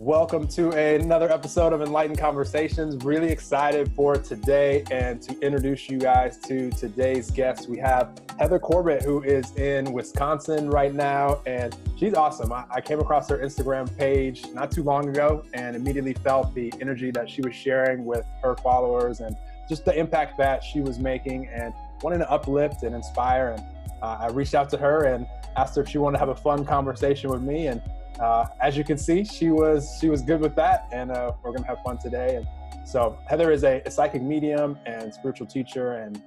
Welcome to another episode of Enlightened Conversations. Really excited for today and to introduce you guys to today's guest. We have Heather Corbet, who is in Wisconsin right now, and she's awesome. I came across her Instagram page not too long ago and immediately felt the energy that she was sharing with her followers and just the impact that she was making and wanting to uplift and inspire. And I reached out to her and asked her if she wanted to have a fun conversation with me, and as you can see, she was good with that, and we're gonna have fun today. And so Heather is a psychic medium and spiritual teacher, and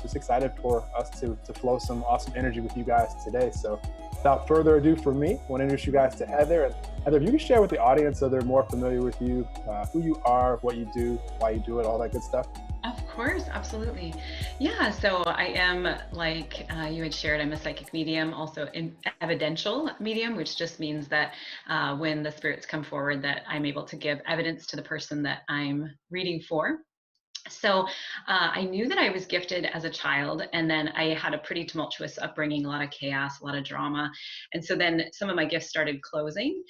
just excited for us to flow some awesome energy with you guys today. So without further ado, for me, I want to introduce you guys to Heather. And Heather, if you can share with the audience so they're more familiar with you, who you are, what you do, why you do it, all that good stuff. Of course, absolutely. Yeah, so I am, like you had shared, I'm a psychic medium, also an evidential medium, which just means that when the spirits come forward, that I'm able to give evidence to the person that I'm reading for. So I knew that I was gifted as a child, and then I had a pretty tumultuous upbringing, a lot of chaos, a lot of drama. And so then some of my gifts started closing.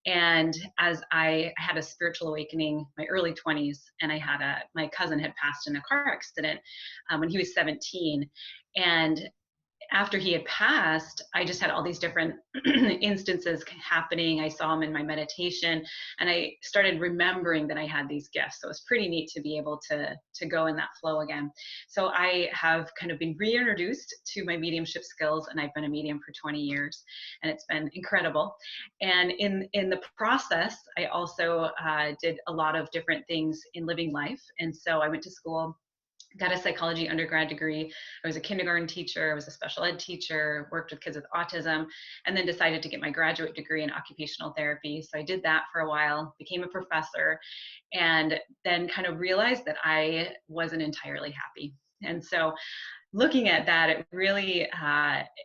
And as I had a spiritual awakening, my early 20s, and my cousin had passed in a car accident when he was 17. And after he had passed, I just had all these different instances happening. I saw him in my meditation, and I started remembering that I had these gifts. So it was pretty neat to be able to go in that flow again. So I have kind of been reintroduced to my mediumship skills, and I've been a medium for 20 years, and it's been incredible. And in the process, I also did a lot of different things in living life. And so I went to school, got a psychology undergrad degree. I was a kindergarten teacher, I was a special ed teacher, worked with kids with autism, and then decided to get my graduate degree in occupational therapy. So I did that for a while, became a professor, and then kind of realized that I wasn't entirely happy. And so looking at that, it really,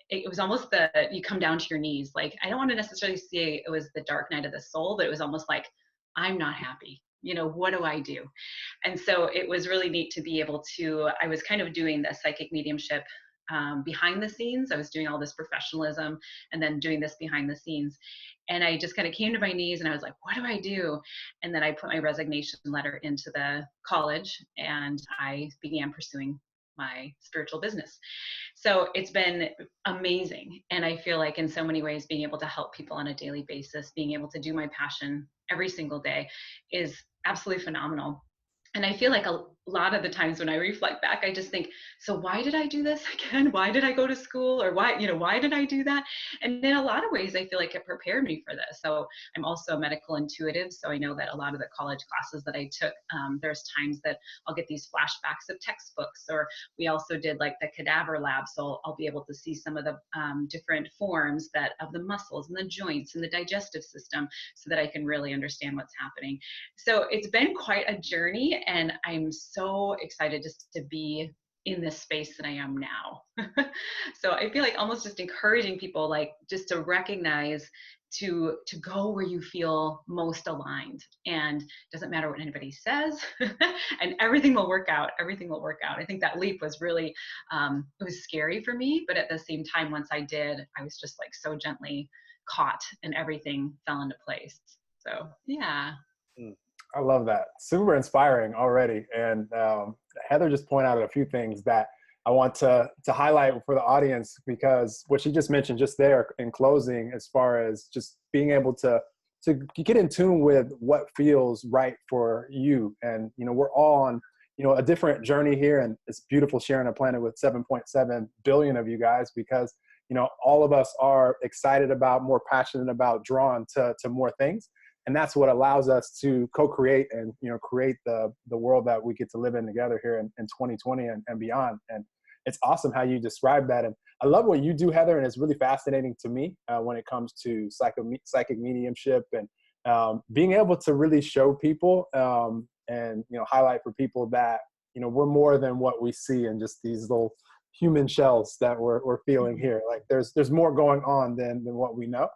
it was almost you come down to your knees. Like, I don't want to necessarily say it was the dark night of the soul, but it was almost like, I'm not happy. What do I do? And so it was really neat to be able to, I was kind of doing the psychic mediumship behind the scenes. I was doing all this professionalism and then doing this behind the scenes. And I just kind of came to my knees and I was like, what do I do? And then I put my resignation letter into the college and I began pursuing my spiritual business. So it's been amazing. And I feel like in so many ways, being able to help people on a daily basis, being able to do my passion every single day is absolutely phenomenal. And I feel like a lot of the times when I reflect back, I just think, so why did I do this again? Why did I go to school? Or why did I do that? And in a lot of ways, I feel like it prepared me for this. So I'm also a medical intuitive. So I know that a lot of the college classes that I took, there's times that I'll get these flashbacks of textbooks, or we also did like the cadaver lab. So I'll be able to see some of the different forms of the muscles and the joints and the digestive system so that I can really understand what's happening. So it's been quite a journey, and I'm so excited just to be in this space that I am now. So I feel like almost just encouraging people, like, just to recognize to go where you feel most aligned, and it doesn't matter what anybody says, and everything will work out. Everything will work out. I think that leap was really, it was scary for me, but at the same time, once I did, I was just like so gently caught and everything fell into place. So yeah. I love that. Super inspiring already. And Heather just pointed out a few things that I want to highlight for the audience, because what she just mentioned just there in closing, as far as just being able to get in tune with what feels right for you. And, we're all on, a different journey here, and it's beautiful sharing a planet with 7.7 billion of you guys, because, all of us are excited about, more passionate about, drawn to more things. And that's what allows us to co-create and, create the world that we get to live in together here in 2020 and beyond. And it's awesome how you describe that. And I love what you do, Heather. And it's really fascinating to me when it comes to psychic mediumship and being able to really show people and, highlight for people that, we're more than what we see in just these little human shells that we're feeling here. Like there's more going on than what we know.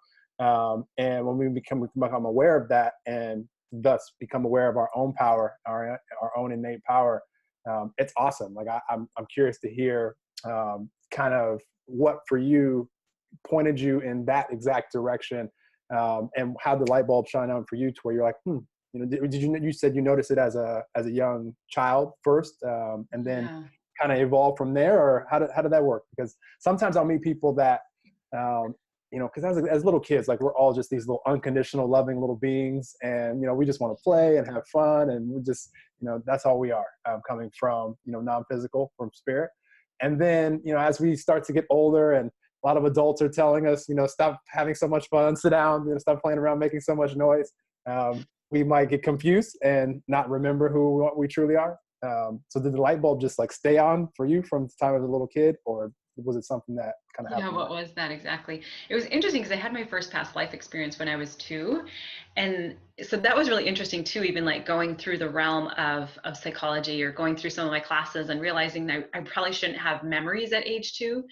And when we become aware of that, and thus become aware of our own power, our own innate power, it's awesome. Like I'm curious to hear kind of what for you pointed you in that exact direction, and how the light bulb shine on for you to where you're like, you said you noticed it as a young child first, and then Yeah. kind of evolve from there, or how did that work? Because sometimes I'll meet people that, um, because as little kids, like we're all just these little unconditional, loving little beings, and we just want to play and have fun, and we just, that's all we are, coming from, non-physical, from spirit. And then, as we start to get older, and a lot of adults are telling us, stop having so much fun, sit down, stop playing around, making so much noise. We might get confused and not remember who what we truly are. So did the light bulb just like stay on for you from the time as a little kid, or was it something that kind of Yeah, happened what more? was that exactly? It was interesting because I had my first past life experience when I was 2. And so that was really interesting too, even like going through the realm of psychology or going through some of my classes and realizing that I probably shouldn't have memories at age 2,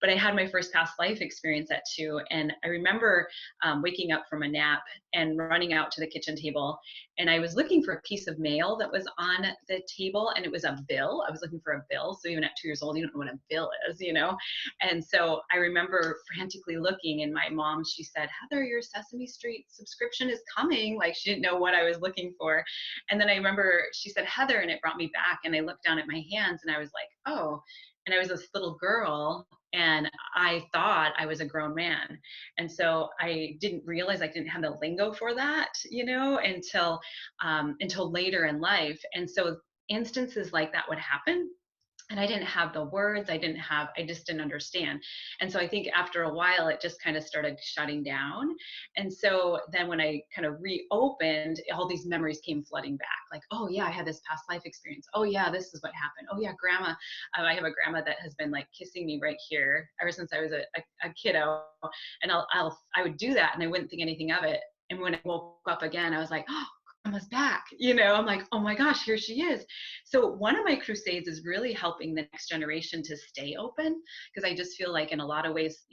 but I had my first past life experience at 2. And I remember waking up from a nap and running out to the kitchen table. And I was looking for a piece of mail that was on the table, and it was a bill. I was looking for a bill. So even at 2 years old, you don't know what a bill is. And so I remember frantically looking, and my mom, she said, Heather, your Sesame Street subscription is coming. Like, she didn't know what I was looking for. And then I remember she said, Heather, and it brought me back. And I looked down at my hands and I was like, oh, and I was this little girl, and I thought I was a grown man. And so I didn't realize I didn't have the lingo for that, until later in life. And so instances like that would happen, and I didn't have the words. I just didn't understand. And so I think after a while, it just kind of started shutting down. And so then when I kind of reopened, all these memories came flooding back, like, oh yeah, I had this past life experience. Oh yeah, this is what happened. Oh yeah, grandma. I have a grandma that has been like kissing me right here ever since I was a kiddo. And I would do that and I wouldn't think anything of it. And when I woke up again, I was like, oh, grandma's back. I'm like, oh my gosh, here she is. So one of my crusades is really helping the next generation to stay open, because I just feel like in a lot of ways,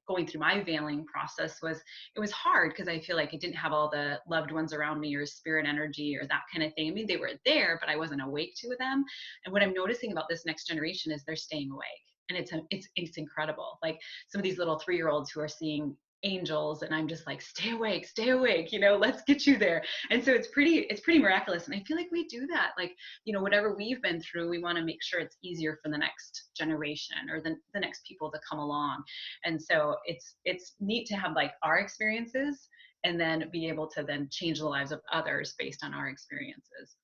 going through my veiling process it was hard because I feel like I didn't have all the loved ones around me or spirit energy or that kind of thing. I mean, they were there, but I wasn't awake to them. And what I'm noticing about this next generation is they're staying awake. And it's incredible. Like some of these little 3-year-olds who are seeing angels, and I'm just like, stay awake, let's get you there. And so it's pretty miraculous. And I feel like we do that. Like, whatever we've been through, we want to make sure it's easier for the next generation or the next people to come along. And so it's neat to have like our experiences and then be able to then change the lives of others based on our experiences.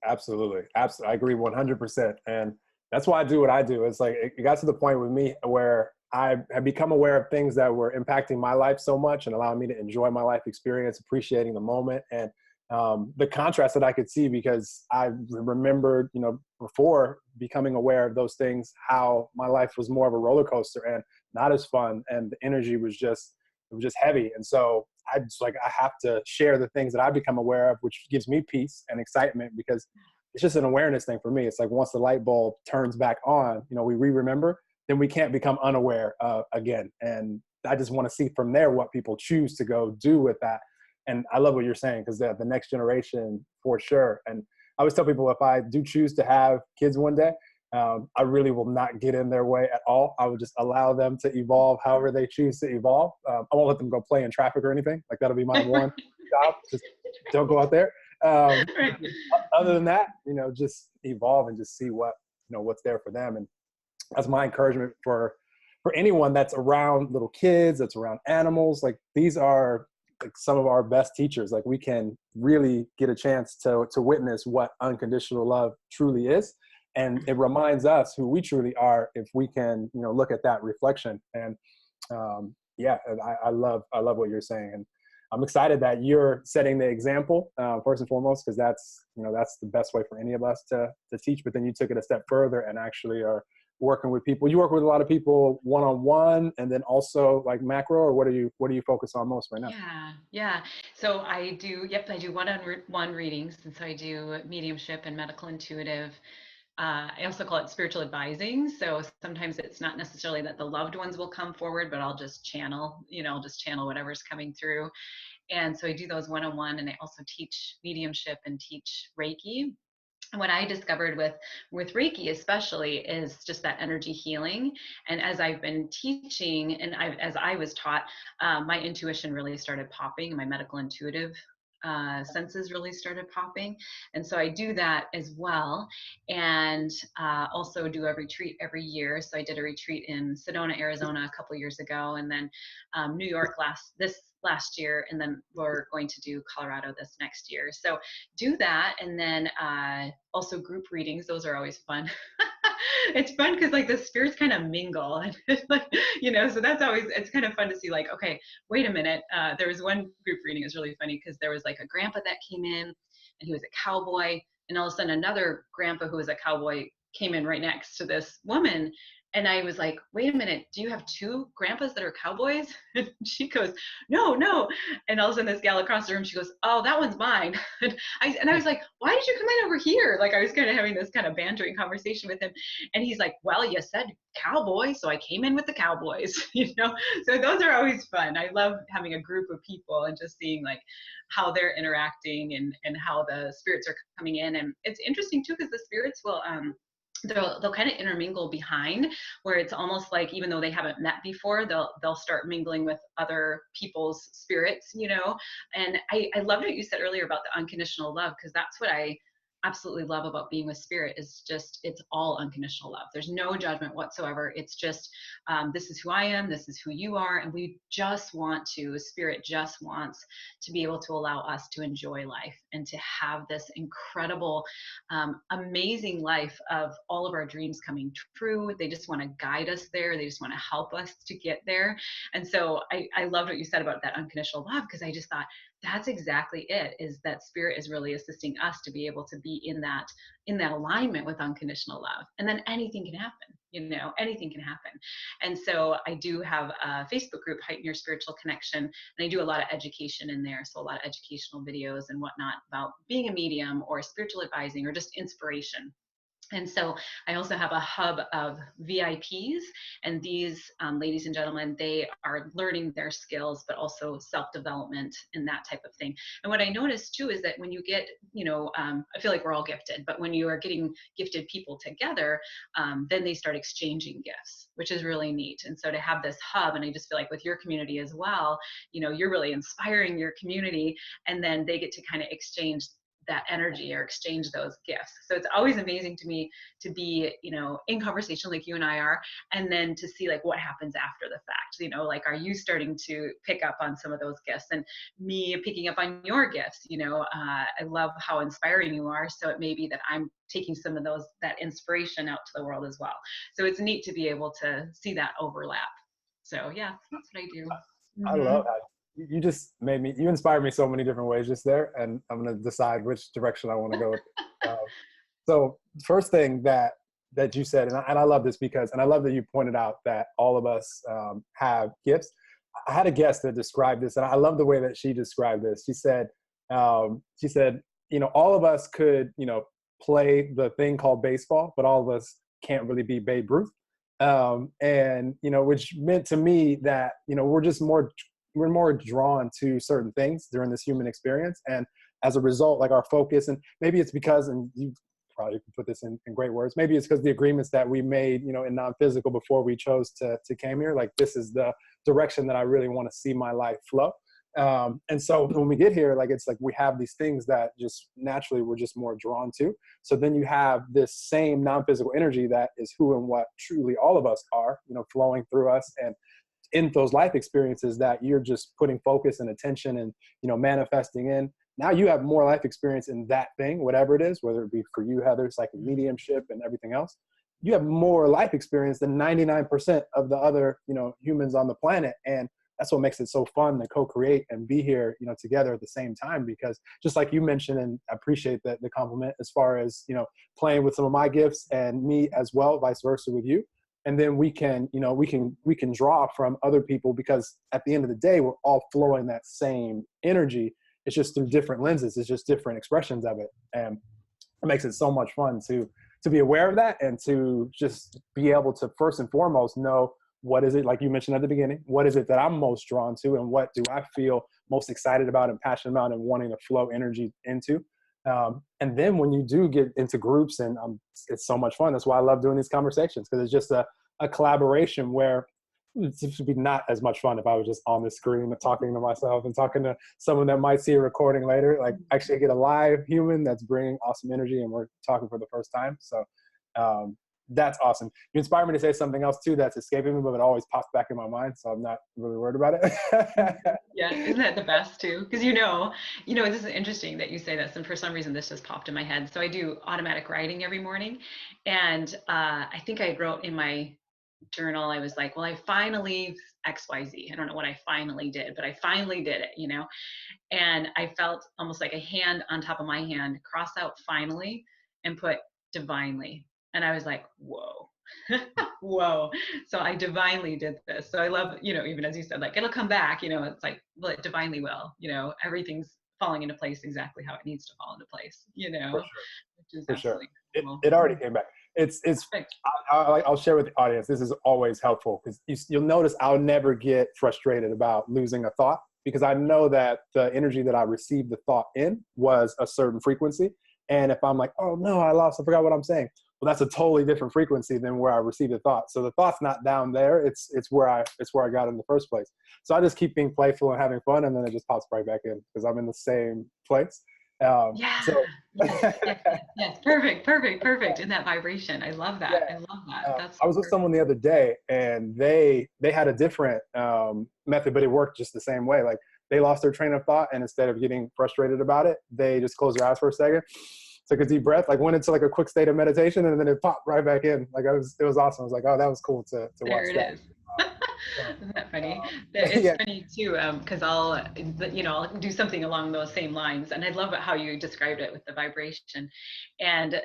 Absolutely. Absolutely. I agree 100%. And that's why I do what I do. It's like, it got to the point with me where I have become aware of things that were impacting my life so much and allowing me to enjoy my life experience, appreciating the moment, and the contrast that I could see, because I remembered, before becoming aware of those things, how my life was more of a roller coaster and not as fun. And the energy it was just heavy. And so I just like, I have to share the things that I've become aware of, which gives me peace and excitement, because it's just an awareness thing for me. It's like once the light bulb turns back on, we re-remember, then we can't become unaware again. And I just want to see from there what people choose to go do with that. And I love what you're saying, because the next generation, for sure. And I always tell people, if I do choose to have kids one day, I really will not get in their way at all. I would just allow them to evolve however they choose to evolve. I won't let them go play in traffic or anything. Like, that'll be my one job. Just don't go out there. Right. Other than that, just evolve and just see what's there for them. And that's my encouragement for anyone that's around little kids, that's around animals. Like, these are like some of our best teachers. Like, we can really get a chance to witness what unconditional love truly is. And it reminds us who we truly are if we can, look at that reflection. And yeah, and I love what you're saying. And I'm excited that you're setting the example, first and foremost, because that's the best way for any of us to teach. But then you took it a step further and actually are working with people. You work with a lot of people one-on-one, and then also like macro, or what do you focus on most right now? Yeah. So I do one-on-one readings, and so I do mediumship and medical intuitive. I also call it spiritual advising. So sometimes it's not necessarily that the loved ones will come forward, but I'll just channel whatever's coming through. And so I do those one-on-one, and I also teach mediumship and teach Reiki. And what I discovered with Reiki especially is just that energy healing. And as I've been teaching and as I was taught, my intuition really started popping. My medical intuitive senses really started popping, and so I do that as well. And also do a retreat every year. So I did a retreat in Sedona, Arizona, a couple years ago, and then New York last year, and then we're going to do Colorado this next year. So do that, and then also group readings. Those are always fun. It's fun because like the spirits kind of mingle, and like so that's always, it's kind of fun to see like, okay, wait a minute. There was one group reading. It was really funny because there was like a grandpa that came in, and he was a cowboy, and all of a sudden another grandpa who was a cowboy came in right next to this woman. And I was like, wait a minute, do you have two grandpas that are cowboys? And she goes, no, no. And all of a sudden this gal across the room, she goes, oh, that one's mine. And I was like, why did you come in over here? Like I was kind of having this kind of bantering conversation with him. And he's like, well, you said cowboy, so I came in with the cowboys, So those are always fun. I love having a group of people and just seeing like how they're interacting and how the spirits are coming in. And it's interesting too, because the spirits will they'll kind of intermingle behind, where it's almost like even though they haven't met before, they'll start mingling with other people's spirits. And I loved what you said earlier about the unconditional love, because that's what I absolutely love about being with spirit, is just it's all unconditional love. There's no judgment whatsoever. It's just this is who I am, this is who you are, and we just want to, spirit just wants to be able to allow us to enjoy life and to have this incredible amazing life of all of our dreams coming true. They just want to guide us there. They just want to help us to get there. And so I loved what you said about that unconditional love, because I just thought that's exactly it, is that spirit is really assisting us to be able to be in that alignment with unconditional love. And then anything can happen, anything can happen. And so I do have a Facebook group, Heighten Your Spiritual Connection, and I do a lot of education in there. So a lot of educational videos and whatnot about being a medium or spiritual advising or just inspiration. And so I also have a hub of VIPs, and these ladies and gentlemen, they are learning their skills, but also self-development and that type of thing. And what I noticed too is that when you get, I feel like we're all gifted, but when you are getting gifted people together, then they start exchanging gifts, which is really neat. And so to have this hub, and I just feel like with your community as well, you're really inspiring your community, and then they get to kind of exchange that energy or exchange those gifts. So it's always amazing to me to be, in conversation like you and I are, and then to see like what happens after the fact, like, are you starting to pick up on some of those gifts, and me picking up on your gifts? I love how inspiring you are. So it may be that I'm taking some of that inspiration out to the world as well. So it's neat to be able to see that overlap. So yeah, that's what I do. I love how you just you inspired me so many different ways just there, and I'm going to decide which direction I want to go. So first thing that you said, and I love this because, and I love that you pointed out that all of us have gifts. I had a guest that described this, and I love the way that she described this. She said, all of us could, play the thing called baseball, but all of us can't really be Babe Ruth. And, which meant to me that, we're more drawn to certain things during this human experience. And as a result, like our focus, and maybe it's because, and you probably can put this in great words, maybe it's because the agreements that we made, in non-physical before we chose to came here, like this is the direction that I really want to see my life flow. And so when we get here, like, it's like we have these things that just naturally we're just more drawn to. So then you have this same non-physical energy that is who and what truly all of us are, flowing through us. And in those life experiences that you're just putting focus and attention and, manifesting in, now you have more life experience in that thing, whatever it is, whether it be for you, Heather, psychic mediumship and everything else. You have more life experience than 99% of the other, humans on the planet. And that's what makes it so fun to co-create and be here, together at the same time. Because just like you mentioned, and I appreciate the compliment as far as, playing with some of my gifts and me as well, vice versa with you. And then we can draw from other people, because at the end of the day, we're all flowing that same energy. It's just through different lenses. It's just different expressions of it. And it makes it so much fun to be aware of that, and to just be able to first and foremost know, what is it, like you mentioned at the beginning, what is it that I'm most drawn to, and what do I feel most excited about and passionate about and wanting to flow energy into? And then when you do get into groups, and it's so much fun. That's why I love doing these conversations, because it's just a collaboration where it would be not as much fun if I was just on the screen and talking to myself and talking to someone that might see a recording later. Like, actually get a live human that's bringing awesome energy, and we're talking for the first time. So that's awesome. You inspired me to say something else too that's escaping me, but it always pops back in my mind, so I'm not really worried about it. Yeah, isn't that the best too? Because this is interesting that you say this, and for some reason this just popped in my head. So I do automatic writing every morning, and I think I wrote in my journal, I was like, well, I finally XYZ. I don't know what I finally did, but I finally did it. And I felt almost like a hand on top of my hand, cross out finally and put divinely. And I was like, whoa. Whoa. So I divinely did this. So I love, even as you said, like, it'll come back, it's like, well, it divinely will, everything's falling into place exactly how it needs to fall into place, For sure. which is For sure. absolutely cool. It already came back. It's Perfect. I'll share with the audience. This is always helpful, because you'll notice I'll never get frustrated about losing a thought, because I know that the energy that I received the thought in was a certain frequency. And if I'm like, oh no, I forgot what I'm saying. Well, that's a totally different frequency than where I received the thought. So the thought's not down there. It's where I got in the first place. So I just keep being playful and having fun, and then it just pops right back in because I'm in the same place. Yeah. So Yes. Perfect. In that vibration. I love yeah. that. I love that. That's I was with someone the other day, and they had a different method, but it worked just the same way. Like, they lost their train of thought, and instead of getting frustrated about it, they just closed their eyes for a second, took a deep breath, like went into like a quick state of meditation, and then it popped right back in. Like, it was awesome. I was like, oh, that was cool to watch There it that. is. So, Isn't that funny? It's yeah, funny too, because I'll do something along those same lines, and I love how you described it with the vibration. And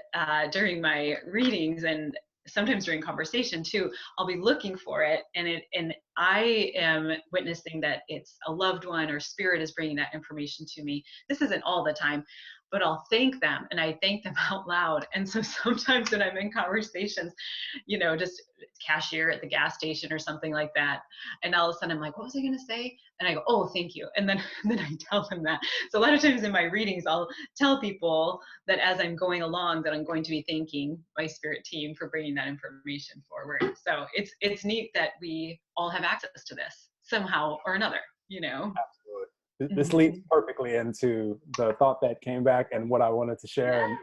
during my readings, and sometimes during conversation too, I'll be looking for it, and I am witnessing that it's a loved one or spirit is bringing that information to me. This isn't all the time, but I'll thank them, and I thank them out loud. And so sometimes when I'm in conversations, just cashier at the gas station or something like that. And all of a sudden I'm like, what was I going to say? And I go, oh, thank you. And then, then I tell them that. So a lot of times in my readings, I'll tell people that as I'm going along, that I'm going to be thanking my spirit team for bringing that information forward. So it's neat that we all have access to this somehow or another. absolutely. This leads Mhm. perfectly into the thought that came back and what I wanted to share, and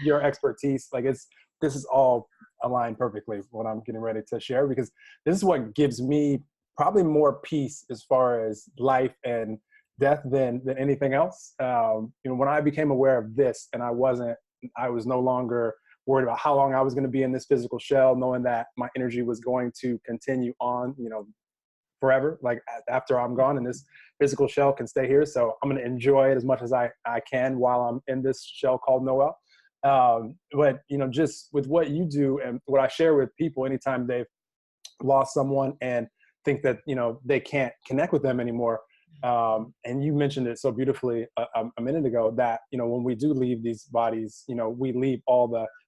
your expertise. Like, this is all aligned perfectly with what I'm getting ready to share, because this is what gives me probably more peace as far as life and death than anything else. When I became aware of this, and I was no longer worried about how long I was going to be in this physical shell, knowing that my energy was going to continue on, forever. Like, after I'm gone, and this physical shell can stay here. So I'm going to enjoy it as much as I can while I'm in this shell called Noel. But, just with what you do and what I share with people anytime they've lost someone and think that, they can't connect with them anymore. And you mentioned it so beautifully a minute ago that, when we do leave these bodies, we leave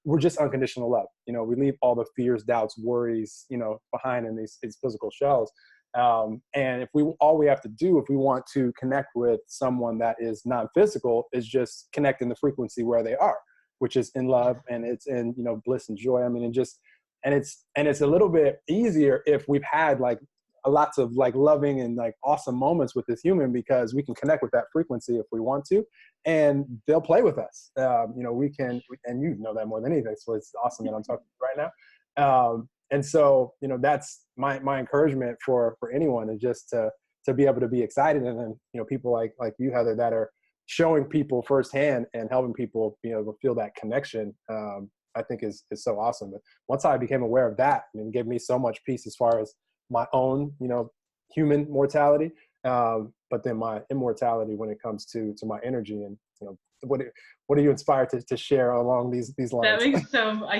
we're just unconditional love. We leave all the fears, doubts, worries, behind in these physical shells. And all we have to do if we want to connect with someone that is non-physical is just connect in the frequency where they are, which is in love, and it's in, bliss and joy. I mean, it's a little bit easier if we've had like lots of like loving and like awesome moments with this human, because we can connect with that frequency if we want to, and they'll play with us. We can, and you know that more than anything. So it's awesome that I'm talking right now. And so, that's my encouragement for anyone, is just to be able to be excited. And then, people like you, Heather, that are showing people firsthand and helping people, feel that connection. I think is so awesome. But once I became aware of that, it gave me so much peace as far as my own, human mortality, but then my immortality when it comes to my energy. And, what are you inspired to share along these That lines? makes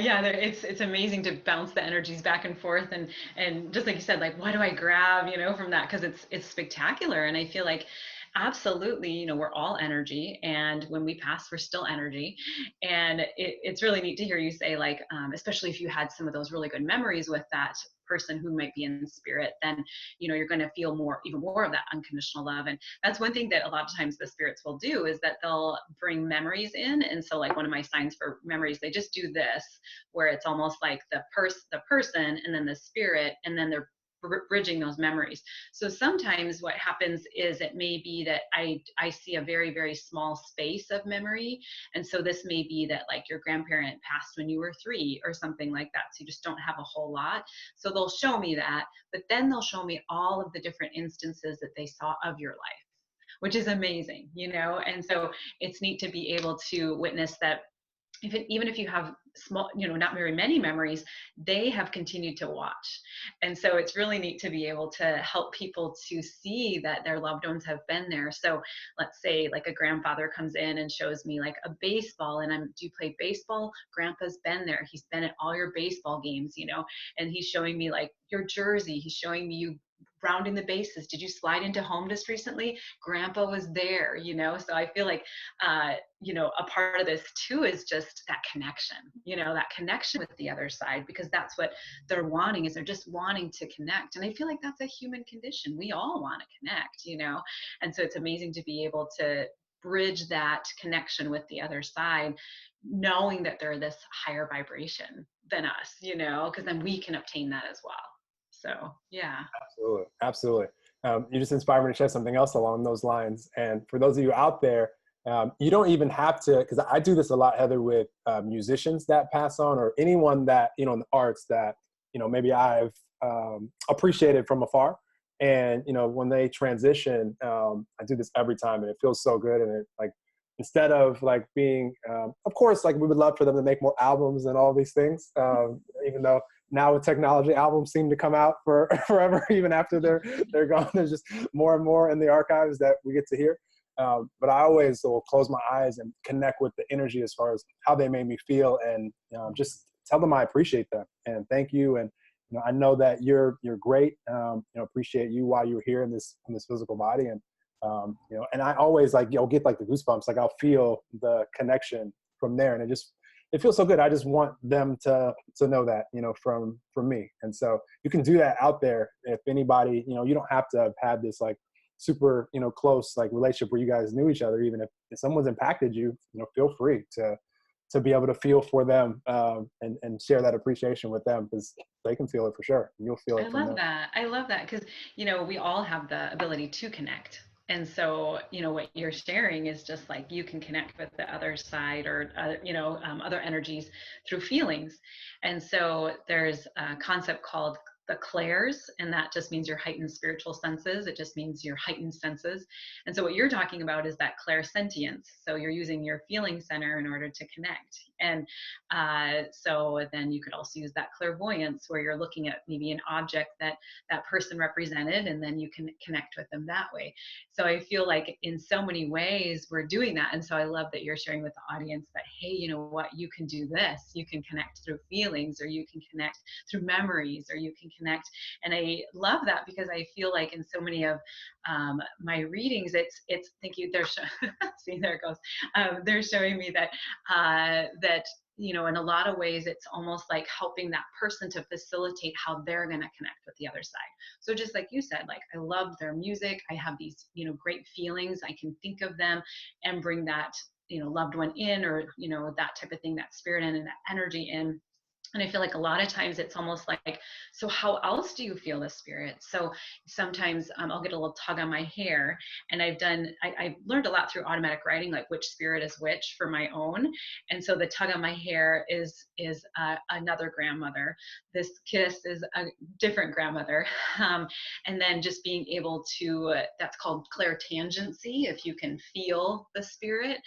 yeah, it's amazing to bounce the energies back and forth, and just like you said, like, what do I grab, from that? Because it's spectacular. And I feel like Absolutely. We're all energy. And when we pass, we're still energy. And it's really neat to hear you say, like, especially if you had some of those really good memories with that person who might be in spirit, then, you're going to feel even more of that unconditional love. And that's one thing that a lot of times the spirits will do is that they'll bring memories in. And so, like, one of my signs for memories, they just do this, where it's almost like the person and then the spirit, and then they're bridging those memories. So sometimes what happens is it may be that I see a very, very small space of memory. And so this may be that, like, your grandparent passed when you were 3 or something like that. So you just don't have a whole lot. So they'll show me that, but then they'll show me all of the different instances that they saw of your life, which is amazing. And so it's neat to be able to witness that even if you have small, not very many memories, they have continued to watch. And so it's really neat to be able to help people to see that their loved ones have been there. So let's say, like, a grandfather comes in and shows me, like, a baseball, and do you play baseball? Grandpa's been there. He's been at all your baseball games. And he's showing me, like, your jersey. He's showing me you rounding the bases. Did you slide into home just recently? Grandpa was there. So I feel like a part of this too is just that connection with the other side, because that's what they're wanting, is they're just wanting to connect. And I feel like that's a human condition. We all want to connect. And so it's amazing to be able to bridge that connection with the other side, knowing that they're this higher vibration than us, because then we can obtain that as well. So, yeah. Absolutely. Absolutely. You just inspired me to share something else along those lines. And for those of you out there, you don't even have to, because I do this a lot, Heather, with musicians that pass on, or anyone that, in the arts that, maybe I've appreciated from afar. And, when they transition, I do this every time, and it feels so good. And it, like, instead of, like, being, of course, like, we would love for them to make more albums and all these things, even though now with technology, albums seem to come out for forever, even after they're gone. There's just more and more in the archives that we get to hear. But I always will close my eyes and connect with the energy as far as how they made me feel, and just tell them I appreciate them and thank you. And I know that you're great. Appreciate you while you're here in this physical body, and and I always, like, get, like, the goosebumps. Like, I'll feel the connection from there, and it feels so good. I just want them to know that, from me. And so you can do that out there. If anybody, you don't have to have had this, like, super, close, like, relationship where you guys knew each other. Even if someone's impacted you, feel free to be able to feel for them, and share that appreciation with them, because they can feel it for sure. And you'll feel I it from love them. that. I love that because, we all have the ability to connect. And so, what you're sharing is just like you can connect with the other side, or, other energies through feelings. And so there's a concept called the clairs, and that just means your heightened spiritual senses. It just means your heightened senses. And so what you're talking about is that clairsentience. So you're using your feeling center in order to connect. And so then you could also use that clairvoyance, where you're looking at maybe an object that person represented, and then you can connect with them that way. So I feel like in so many ways we're doing that. And so I love that you're sharing with the audience that, hey, you know what, you can do this. You can connect through feelings, or you can connect through memories, or you can connect. And I love that, because I feel like in so many of my readings, it's thank you. See, there it goes. They're showing me that in a lot of ways, it's almost like helping that person to facilitate how they're going to connect with the other side. So just like you said, like, I love their music. I have these, great feelings. I can think of them and bring that, loved one in, or, that type of thing, that spirit in and that energy in. And I feel like a lot of times it's almost like, so how else do you feel the spirit? So sometimes I'll get a little tug on my hair, and I've learned a lot through automatic writing, like which spirit is which for my own. And so the tug on my hair is another grandmother. This kiss is a different grandmother. And then just being able to, that's called clairtangency, if you can feel the spirit.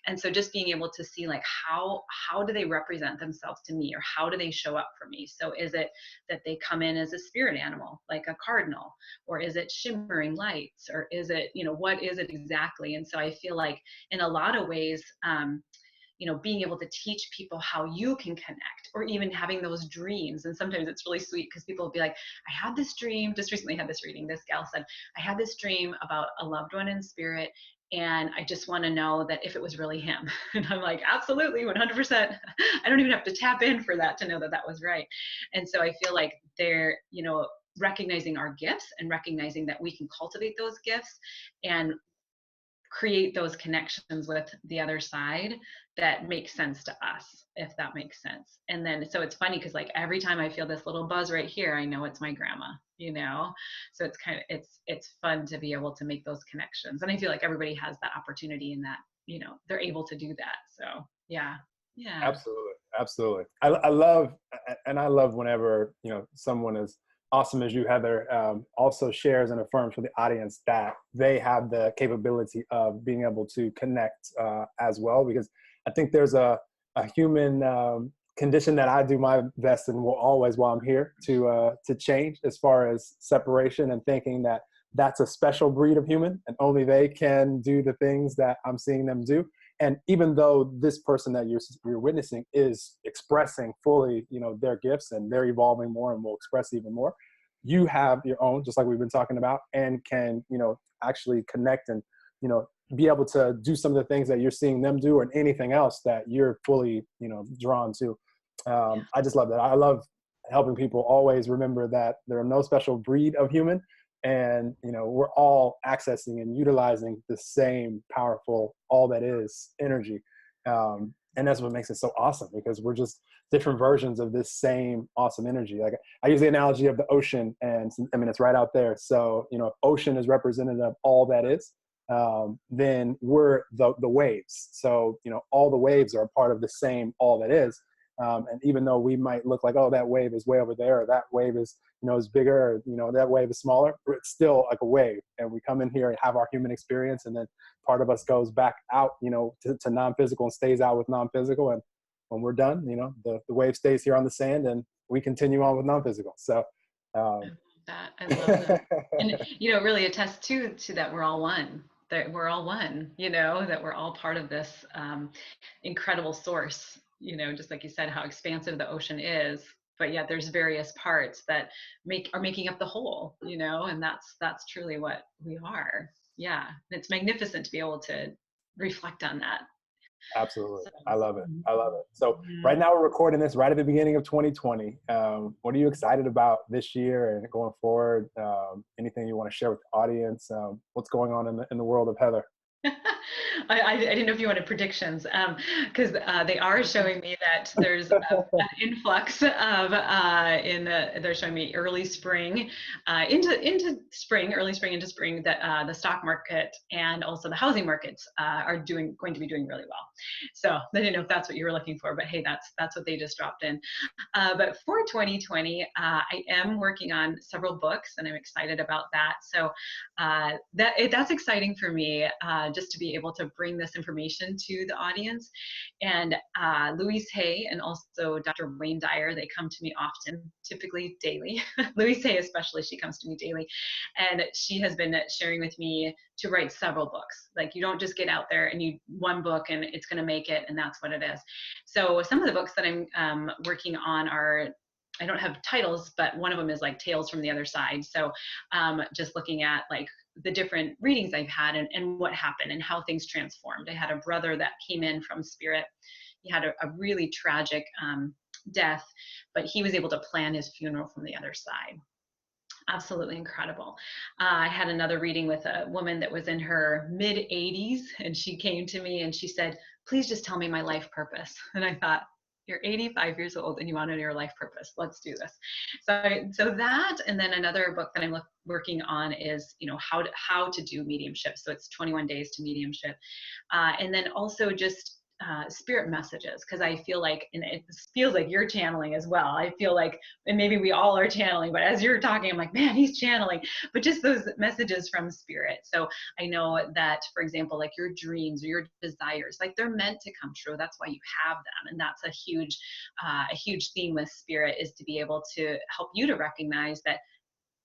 And so just being able to see, like, how do they represent themselves to me, or how do they show up for me? So is it that they come in as a spirit animal, like a cardinal, or is it shimmering lights, or is it, what is it exactly? And so I feel like in a lot of ways, being able to teach people how you can connect, or even having those dreams. And sometimes it's really sweet because people will be like, I had this dream, just recently had this reading. This gal said, I had this dream about a loved one in spirit, and I just want to know that if it was really him. And I'm like, absolutely, 100%. I don't even have to tap in for that to know that that was right. And so I feel like they're, recognizing our gifts and recognizing that we can cultivate those gifts and create those connections with the other side that make sense to us, if that makes sense. And then so it's funny because like every time I feel this little buzz right here, I know it's my grandma. So it's kind of it's fun to be able to make those connections. And I feel like everybody has that opportunity in that, they're able to do that. So yeah. Yeah. Absolutely. Absolutely. I love, and I love whenever, someone as awesome as you, Heather, also shares and affirms for the audience that they have the capability of being able to connect as well, because I think there's a human condition that I do my best and will always, while I'm here, to change, as far as separation and thinking that that's a special breed of human and only they can do the things that I'm seeing them do. And even though this person that you're witnessing is expressing fully, their gifts, and they're evolving more and will express even more, you have your own, just like we've been talking about, and can, actually connect and, be able to do some of the things that you're seeing them do, or anything else that you're fully, drawn to. Yeah. I just love that. I love helping people always remember that there are no special breed of human, and we're all accessing and utilizing the same powerful, all that is energy. And that's what makes it so awesome, because we're just different versions of this same awesome energy. Like, I use the analogy of the ocean, and I mean, it's right out there. So if ocean is representative of all that is, then we're the waves. So all the waves are a part of the same all that is. And even though we might look like, oh, that wave is way over there, or that wave is, is bigger, or, that wave is smaller, it's still like a wave. And we come in here and have our human experience. And then part of us goes back out, to non-physical, and stays out with non-physical. And when we're done, the wave stays here on the sand, and we continue on with non-physical. So, I love that. And, really attest to that we're all one. That we're all one, that we're all part of this incredible source, just like you said, how expansive the ocean is, but yet there's various parts that are making up the whole, and that's truly what we are. Yeah. And it's magnificent to be able to reflect on that. Absolutely. So, I love it. I love it. So mhm. right now we're recording this right at the beginning of 2020. What are you excited about this year and going forward? Anything you want to share with the audience? What's going on in the world of Heather? I didn't know if you wanted predictions, because they are showing me that there's an influx of they're showing me early spring, into spring, early spring into spring, that the stock market and also the housing markets are going to be doing really well. So I didn't know if that's what you were looking for, but hey, that's what they just dropped in. But for 2020, I am working on several books, and I'm excited about that. So that's exciting for me, just to be able to bring this information to the audience. And Louise Hay and also Dr. Wayne Dyer, they come to me often, typically daily. Louise Hay especially, she comes to me daily. And she has been sharing with me to write several books. Like, you don't just get out there and one book and it's going to make it, and that's what it is. So some of the books that I'm working on are, I don't have titles, but one of them is like Tales from the Other Side. So just looking at like the different readings I've had, and what happened and how things transformed. I had a brother that came in from spirit. He had a really tragic death, but he was able to plan his funeral from the other side. Absolutely incredible. I had another reading with a woman that was in her mid 80s, and she came to me and she said, please just tell me my life purpose. And I thought, you're 85 years old and you want to know your life purpose. Let's do this. So that, and then another book that I'm working on is, how to do mediumship. So it's 21 days to mediumship. And then also just spirit messages, because I feel like, and it feels like you're channeling as well. I feel like, and maybe we all are channeling, but as you're talking, I'm like, man, he's channeling, but just those messages from spirit. So I know that, for example, like your dreams or your desires, like they're meant to come true. That's why you have them. And that's a huge theme with spirit, is to be able to help you to recognize that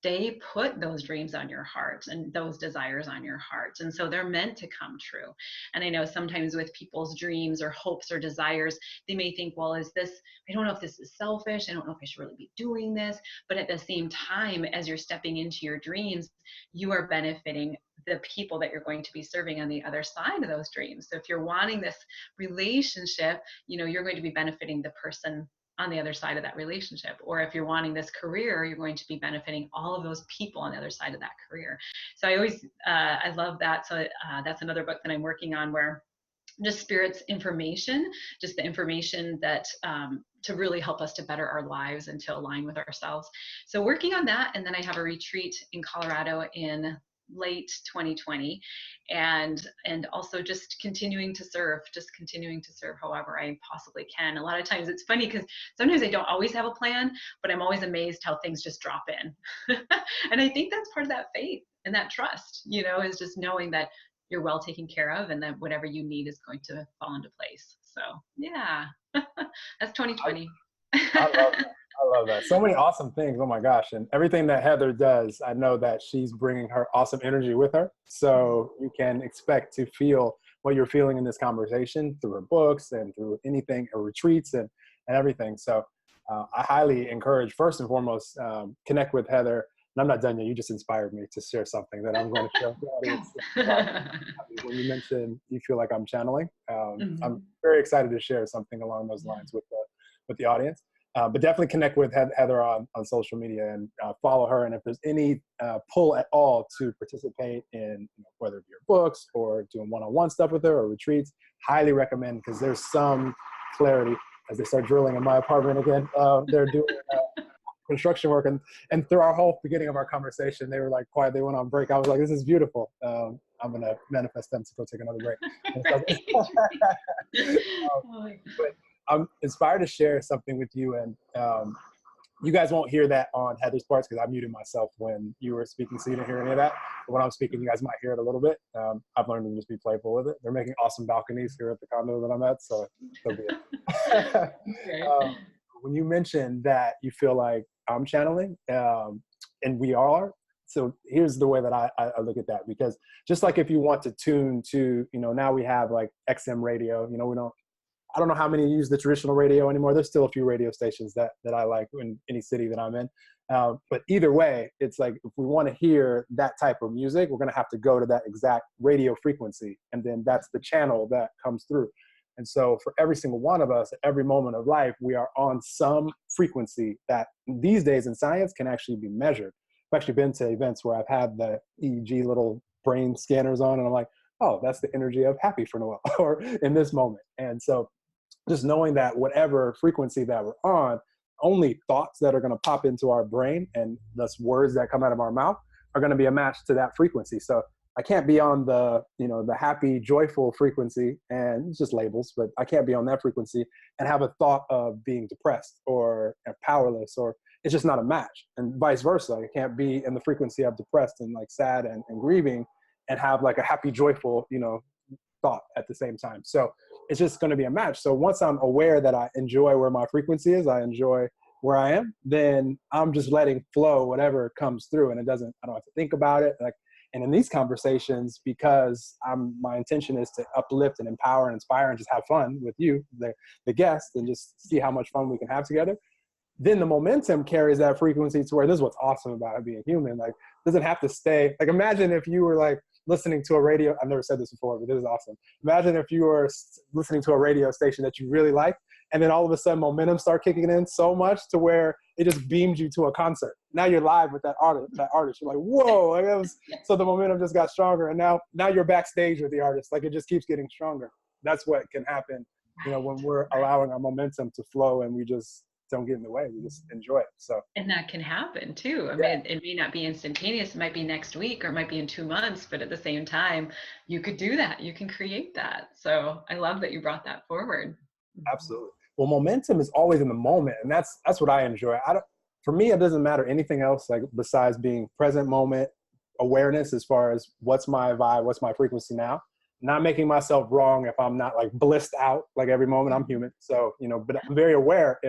they put those dreams on your heart and those desires on your heart. And so they're meant to come true. And I know sometimes with people's dreams or hopes or desires, they may think, well, I don't know if this is selfish. I don't know if I should really be doing this. But at the same time, as you're stepping into your dreams, you are benefiting the people that you're going to be serving on the other side of those dreams. So if you're wanting this relationship, you're going to be benefiting the person on the other side of that relationship. Or if you're wanting this career, you're going to be benefiting all of those people on the other side of that career. So I love that. So that's another book that I'm working on, where just spirit's information, just the information that to really help us to better our lives and to align with ourselves. So working on that. And then I have a retreat in Colorado in late 2020, and also just continuing to serve however I possibly can. A lot of times it's funny because sometimes I don't always have a plan, but I'm always amazed how things just drop in. And I think that's part of that faith and that trust, is just knowing that you're well taken care of and that whatever you need is going to fall into place. So yeah, that's 2020. I love that. I love that. So many awesome things. Oh my gosh. And everything that Heather does, I know that she's bringing her awesome energy with her. So you can expect to feel what you're feeling in this conversation through her books and through anything, her retreats and everything. So I highly encourage, first and foremost, connect with Heather. And I'm not done yet. You just inspired me to share something that I'm going to share with the audience. When you mentioned you feel like I'm channeling, I'm very excited to share something along those lines with the audience. But definitely connect with Heather on social media and follow her. And if there's any pull at all to participate in, whether it be your books or doing one-on-one stuff with her or retreats, highly recommend, because there's some clarity as they start drilling in my apartment again. They're doing construction work. And through our whole beginning of our conversation, they were like quiet. They went on break. I was like, this is beautiful. I'm going to manifest them to go take another break. But I'm inspired to share something with you, and you guys won't hear that on Heather's parts because I muted myself when you were speaking, so you didn't hear any of that. But when I'm speaking, you guys might hear it a little bit. I've learned to just be playful with it. They're making awesome balconies here at the condo that I'm at, so be it. When you mentioned that you feel like I'm channeling, and we are, so here's the way that I look at that, because just like if you want to tune to, now we have like XM radio, I don't know how many use the traditional radio anymore. There's still a few radio stations that I like in any city that I'm in. But either way, it's like, if we want to hear that type of music, we're going to have to go to that exact radio frequency. And then that's the channel that comes through. And so for every single one of us, at every moment of life, we are on some frequency that these days in science can actually be measured. I've actually been to events where I've had the EEG little brain scanners on, and I'm like, oh, that's the energy of happy for Noel, or in this moment. And so just knowing that whatever frequency that we're on, only thoughts that are going to pop into our brain and thus words that come out of our mouth are going to be a match to that frequency. So I can't be on the happy, joyful frequency, and it's just labels, but I can't be on that frequency and have a thought of being depressed or powerless, or it's just not a match. And vice versa. I can't be in the frequency of depressed and like sad and grieving and have like a happy, joyful, thought at the same time. So it's just going to be a match. So once I'm aware that I enjoy where my frequency is, I enjoy where I am, then I'm just letting flow whatever comes through, and I don't have to think about it. And in these conversations, because my intention is to uplift and empower and inspire and just have fun with you, the guest, and just see how much fun we can have together, then the momentum carries that frequency to where, this is what's awesome about being human. Like, it doesn't have to stay. Like, imagine if you were like listening to a radio. I've never said this before, but this is awesome. Imagine if you were listening to a radio station that you really like, and then all of a sudden momentum start kicking in so much to where it just beamed you to a concert. Now you're live with that artist. You're like, whoa. Like, so the momentum just got stronger. And now you're backstage with the artist. Like, it just keeps getting stronger. That's what can happen, when we're allowing our momentum to flow and we just don't get in the way. We just enjoy it. So, and that can happen too. I mean, it may not be instantaneous. It might be next week, or it might be in 2 months, but at the same time, you could do that. You can create that. So I love that you brought that forward. Absolutely. Well, momentum is always in the moment, and that's what I enjoy. For me, it doesn't matter anything else, like, besides being present moment awareness, as far as what's my vibe, what's my frequency now. Not making myself wrong if I'm not like blissed out, like every moment. I'm human. So, but I'm very aware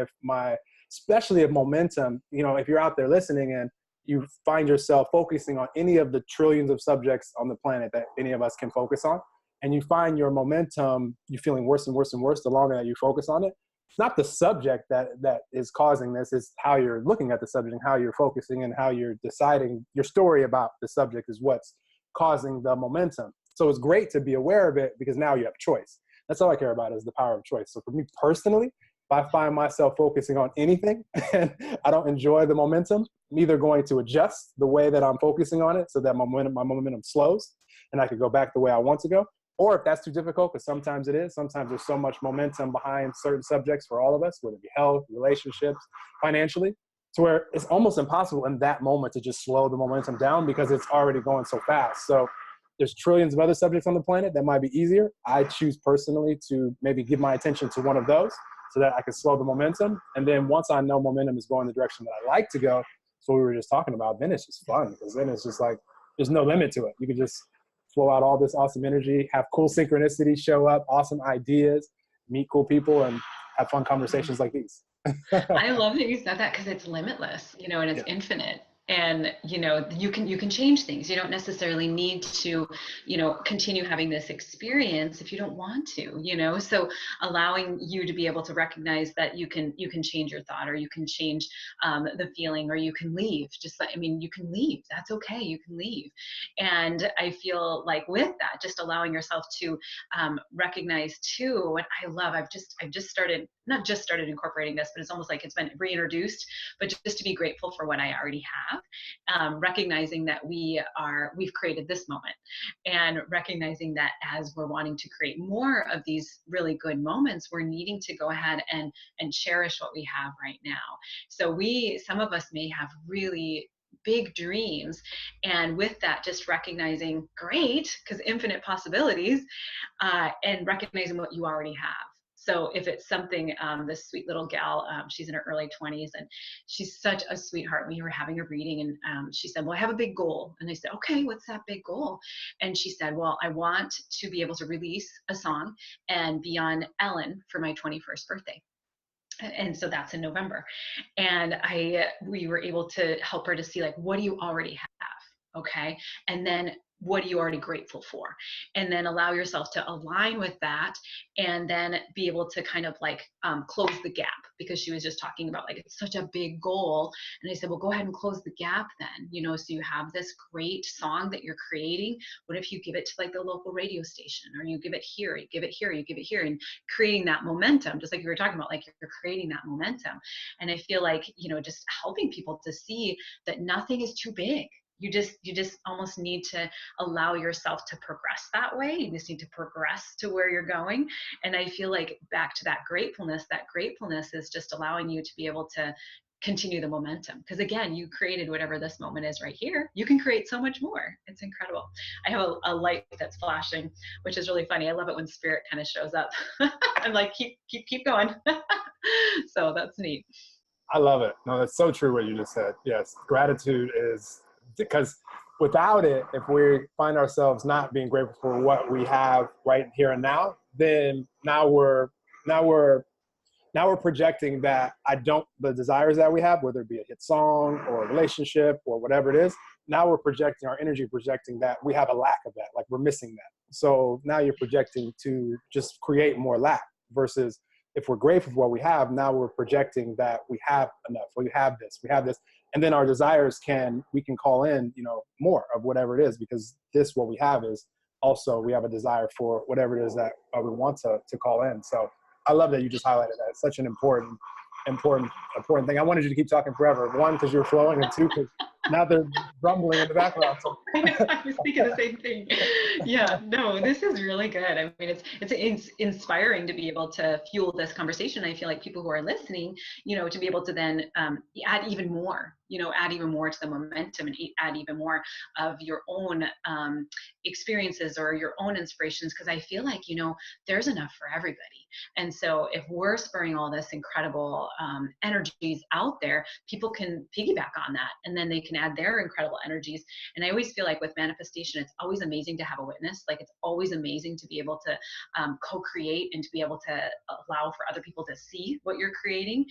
especially if momentum, if you're out there listening and you find yourself focusing on any of the trillions of subjects on the planet that any of us can focus on, and you find your momentum, you feeling worse and worse and worse the longer that you focus on it. It's not the subject that is causing this, it's how you're looking at the subject and how you're focusing and how you're deciding your story about the subject is what's causing the momentum. So it's great to be aware of it because now you have choice. That's all I care about, is the power of choice. So for me personally, if I find myself focusing on anything and I don't enjoy the momentum, I'm either going to adjust the way that I'm focusing on it so that my momentum slows and I could go back the way I want to go. Or if that's too difficult, because sometimes it is, sometimes there's so much momentum behind certain subjects for all of us, whether it be health, relationships, financially, to where it's almost impossible in that moment to just slow the momentum down because it's already going so fast. So there's trillions of other subjects on the planet that might be easier. I choose personally to maybe give my attention to one of those so that I can slow the momentum. And then once I know momentum is going the direction that I like to go, so we were just talking about, then it's just fun, because then it's just like, there's no limit to it. You can just flow out all this awesome energy, have cool synchronicity show up, awesome ideas, meet cool people, and have fun conversations like these. I love that you said that, because it's limitless, and it's infinite. And you can change things. You don't necessarily need to continue having this experience if you don't want to. So allowing you to be able to recognize that you can change your thought, or you can change the feeling, or you can leave. You can leave. That's okay. You can leave. And I feel like with that, just allowing yourself to recognize too, what I love. I've just started, not just started incorporating this, but it's almost like it's been reintroduced, but just to be grateful for what I already have. Recognizing that we've created this moment, and recognizing that as we're wanting to create more of these really good moments, we're needing to go ahead and cherish what we have right now. So some of us may have really big dreams, and with that, just recognizing, great, because infinite possibilities, and recognizing what you already have. So if it's something, this sweet little gal, she's in her early 20s, and she's such a sweetheart. We were having a reading, and she said, well, I have a big goal. And I said, okay, what's that big goal? And she said, well, I want to be able to release a song and be on Ellen for my 21st birthday. And so that's in November. And we were able to help her to see, like, what do you already have? Okay. And then what are you already grateful for? And then allow yourself to align with that, and then be able to kind of like close the gap, because she was just talking about, like, it's such a big goal. And I said, well, go ahead and close the gap then, so you have this great song that you're creating. What if you give it to like the local radio station, or you give it here, you give it here, you give it here, and creating that momentum, just like you were talking about, like you're creating that momentum. And I feel like, just helping people to see that nothing is too big. You just almost need to allow yourself to progress that way. You just need to progress to where you're going. And I feel like, back to that gratefulness is just allowing you to be able to continue the momentum. Because again, you created whatever this moment is right here. You can create so much more. It's incredible. I have a light that's flashing, which is really funny. I love it when spirit kind of shows up. I'm like, keep going. So that's neat. I love it. No, that's so true what you just said. Yes, gratitude is, because without it, if we find ourselves not being grateful for what we have right here and now, then now we're projecting that the desires that we have, whether it be a hit song or a relationship or whatever it is, now we're projecting our energy, projecting that we have a lack of that, like we're missing that. So now you're projecting to just create more lack, versus if we're grateful for what we have, now we're projecting that we have enough, we have this. And then our desires we can call in, more of whatever it is, because what we have is also, we have a desire for whatever it is that we want to call in. So I love that you just highlighted that. It's such an important thing. I wanted you to keep talking forever. One, because you were flowing, and two, because now they're rumbling in the background. So. I was thinking the same thing. Yeah, no, this is really good. I mean, it's inspiring to be able to fuel this conversation. I feel like people who are listening, to be able to then add even more to the momentum, and add even more of your own experiences or your own inspirations. Because I feel like, there's enough for everybody. And so if we're spurring all this incredible energies out there, people can piggyback on that, and then they can can add their incredible energies. And I always feel like with manifestation, it's always amazing to have a witness. Like it's always amazing to be able to co-create and to be able to allow for other people to see what you're creating,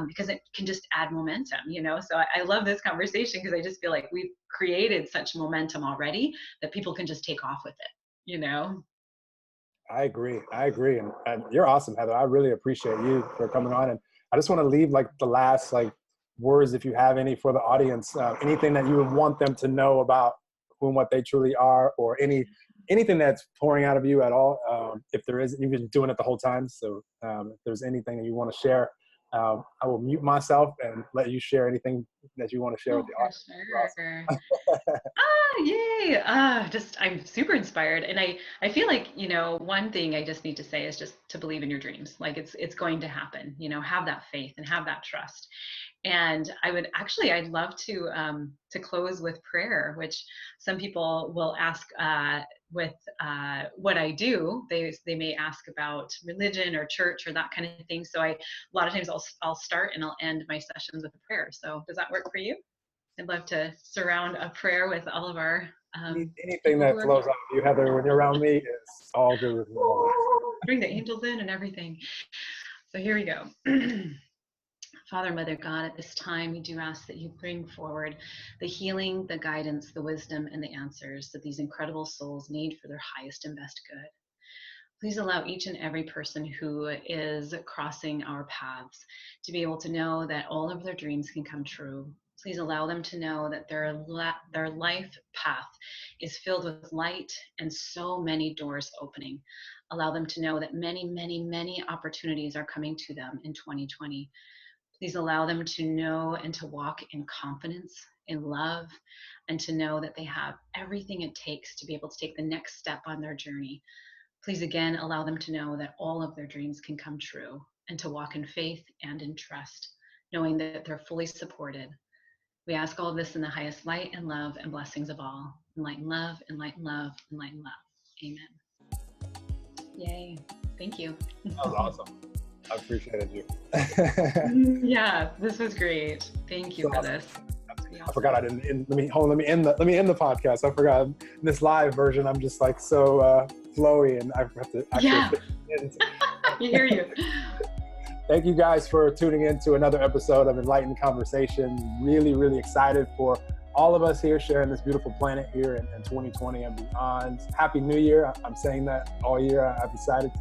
because it can just add momentum, you know? So I love this conversation because I just feel like we've created such momentum already that people can just take off with it, you know? I agree. I agree. And you're awesome, Heather. I really appreciate you for coming on. And I just want to leave like the last like words, if you have any, for the audience, anything that you would want them to know about who and what they truly are, or anything that's pouring out of you at all. If there is, you've been doing it the whole time. So if there's anything that you want to share, I will mute myself and let you share anything that you want to share with the audience. Sure. Yay. Just, I'm super inspired. And I feel like, you know, one thing I just need to say is just to believe in your dreams. Like it's going to happen, you know, have that faith and have that trust. And I'd love to close with prayer, which some people will ask with what I do. They may ask about religion or church or that kind of thing. So a lot of times I'll start and I'll end my sessions with a prayer. So does that work for you? I'd love to surround a prayer with all of our anything that flows out of you, Heather, when you're around me is all good with me. Bring the angels in and everything. So here we go. Father, Mother God, at this time, we do ask that you bring forward the healing, the guidance, the wisdom, and the answers that these incredible souls need for their highest and best good. Please allow each and every person who is crossing our paths to be able to know that all of their dreams can come true. Please allow them to know that their life path is filled with light and so many doors opening. Allow them to know that many, many, many opportunities are coming to them in 2020. Please allow them to know and to walk in confidence, in love, and to know that they have everything it takes to be able to take the next step on their journey. Please again allow them to know that all of their dreams can come true, and to walk in faith and in trust, knowing that they're fully supported. We ask all of this in the highest light and love and blessings of all. Enlighten love, enlighten love, enlighten love. Amen. Yay. Thank you. That was awesome. I appreciated you. Yeah, this was great. Thank you for this. I forgot I didn't. Let me end the podcast. I forgot in this live version. I'm just like so flowy, and I have to actually. Yeah. I hear you. Thank you guys for tuning in to another episode of Enlightened Conversation. Really, really excited for all of us here sharing this beautiful planet here in 2020 and beyond. Happy New Year. I'm saying that all year. I've decided to.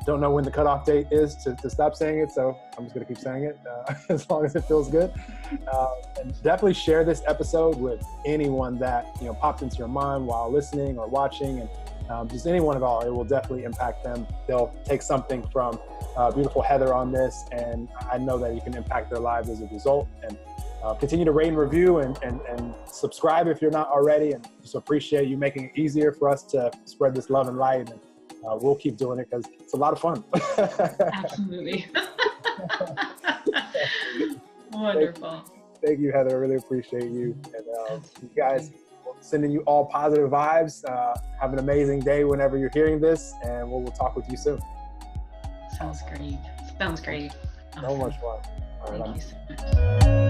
Don't know when the cutoff date is to stop saying it, so I'm just going to keep saying it as long as it feels good. And definitely share this episode with anyone that popped into your mind while listening or watching, and just anyone at all. It will definitely impact them. They'll take something from beautiful Heather on this, and I know that you can impact their lives as a result. And continue to rate and review and subscribe if you're not already, and just appreciate you making it easier for us to spread this love and light. And we'll keep doing it because it's a lot of fun. Absolutely. Wonderful. Thank you, Heather. I really appreciate you. And you guys, sending you all positive vibes. Have an amazing day whenever you're hearing this, and we'll talk with you soon. Sounds great. Sounds great. So much fun. Thank you so much.